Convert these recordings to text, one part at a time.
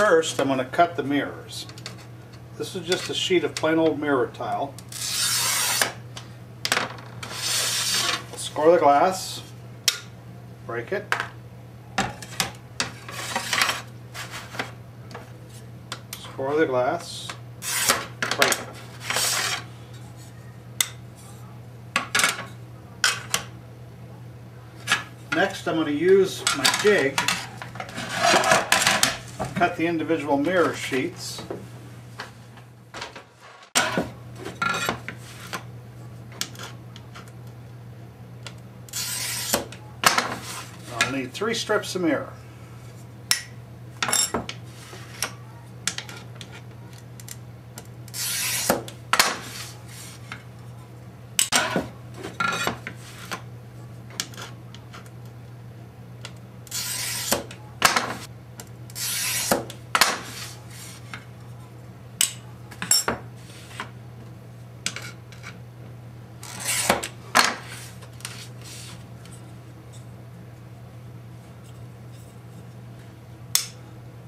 First, I'm going to cut the mirrors. This is just a sheet of plain old mirror tile. I'll score the glass, break it, score the glass, break it. Next, I'm going to use my jig to cut the individual mirror sheets. I'll need 3 strips of mirror.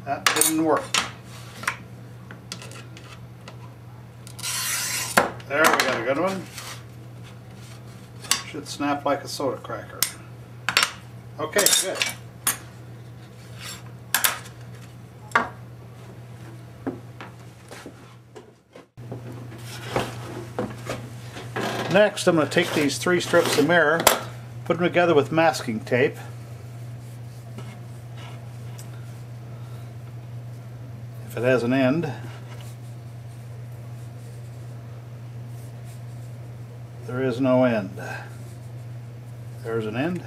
That didn't work. There, we got a good one. Should snap like a soda cracker. Okay, good. Next, I'm going to take these 3 strips of mirror, put them together with masking tape. If it has an end, there is no end. There's an end.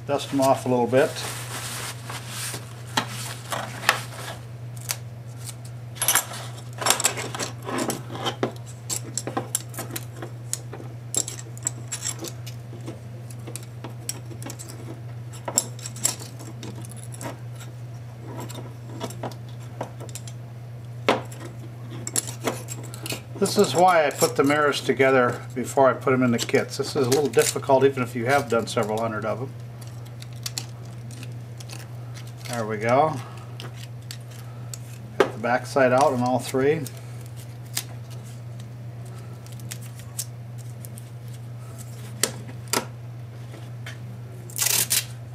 Dust them off a little bit. This is why I put the mirrors together before I put them in the kits. This is a little difficult even if you have done several hundred of them. There we go. Got the back side out on all 3. The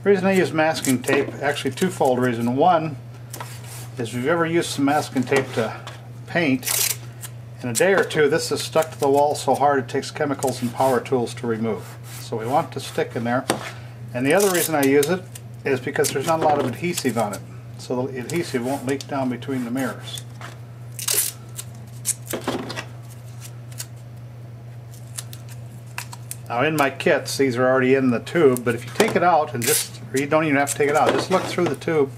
reason I use masking tape, actually twofold reason. One is if you've ever used some masking tape to paint, in a day or two this is stuck to the wall so hard it takes chemicals and power tools to remove. So we want it to stick in there. And the other reason I use it is because there's not a lot of adhesive on it. So the adhesive won't leak down between the mirrors. Now in my kits these are already in the tube, but if you take it out and or you don't even have to take it out, just look through the tube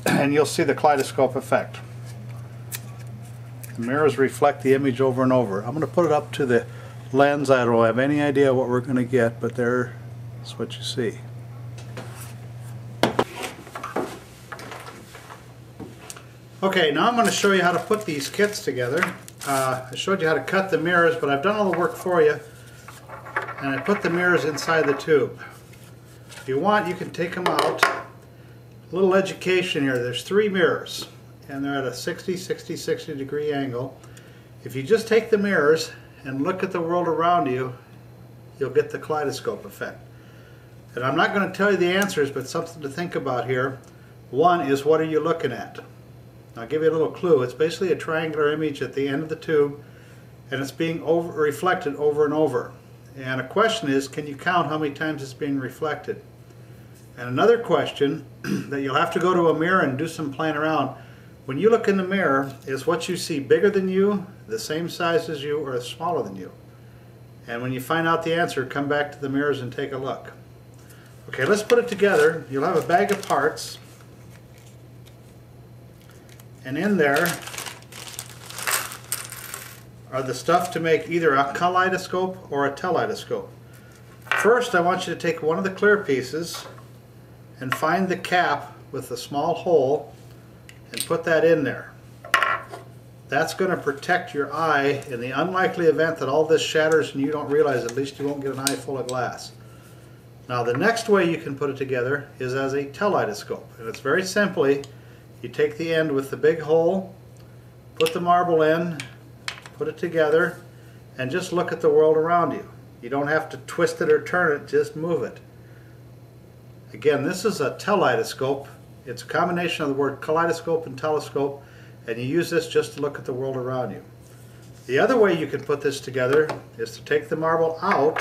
and you'll see the kaleidoscope effect. The mirrors reflect the image over and over. I'm going to put it up to the lens. I don't have any idea what we're going to get, but there's what you see. Okay, now I'm going to show you how to put these kits together. I showed you how to cut the mirrors, but I've done all the work for you, and I put the mirrors inside the tube. If you want, you can take them out. A little education here. There's 3 mirrors, and they're at a 60 degree angle. If you just take the mirrors and look at the world around you, you'll get the kaleidoscope effect. And I'm not going to tell you the answers, but something to think about here. One is, what are you looking at? I'll give you a little clue. It's basically a triangular image at the end of the tube, and it's being reflected over and over. And a question is, can you count how many times it's being reflected? And another question that you'll have to go to a mirror and do some playing around. When you look in the mirror, is what you see bigger than you, the same size as you, or smaller than you? And when you find out the answer, come back to the mirrors and take a look. Okay, let's put it together. You'll have a bag of parts, and in there are the stuff to make either a kaleidoscope or a teleidoscope. First, I want you to take one of the clear pieces and find the cap with the small hole and put that in there. That's going to protect your eye in the unlikely event that all this shatters and you don't realize. At least you won't get an eye full of glass. Now the next way you can put it together is as a kaleidoscope. And it's very simply, you take the end with the big hole, put the marble in, put it together, and just look at the world around you. You don't have to twist it or turn it, just move it. Again, this is a kaleidoscope. It's a combination of the word kaleidoscope and telescope, and you use this just to look at the world around you. The other way you can put this together is to take the marble out.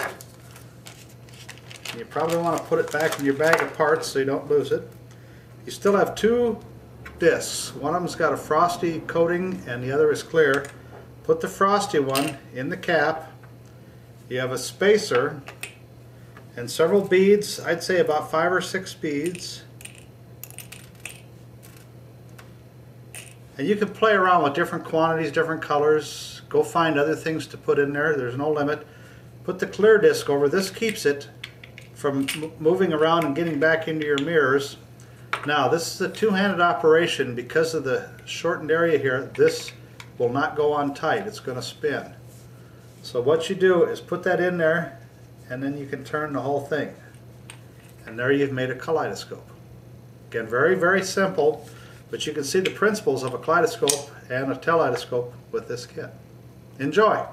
You probably want to put it back in your bag of parts so you don't lose it. You still have two discs. One of them's got a frosty coating and the other is clear. Put the frosty one in the cap. You have a spacer and several beads, I'd say about 5 or 6 beads. And you can play around with different quantities, different colors. Go find other things to put in there. There's no limit. Put the clear disc over. This keeps it from moving around and getting back into your mirrors. Now this is a two-handed operation. Because of the shortened area here, this will not go on tight. It's going to spin. So what you do is put that in there, and then you can turn the whole thing. And there you've made a kaleidoscope. Again, very, very simple, but you can see the principles of a kaleidoscope and a kaleidoscope with this kit. Enjoy!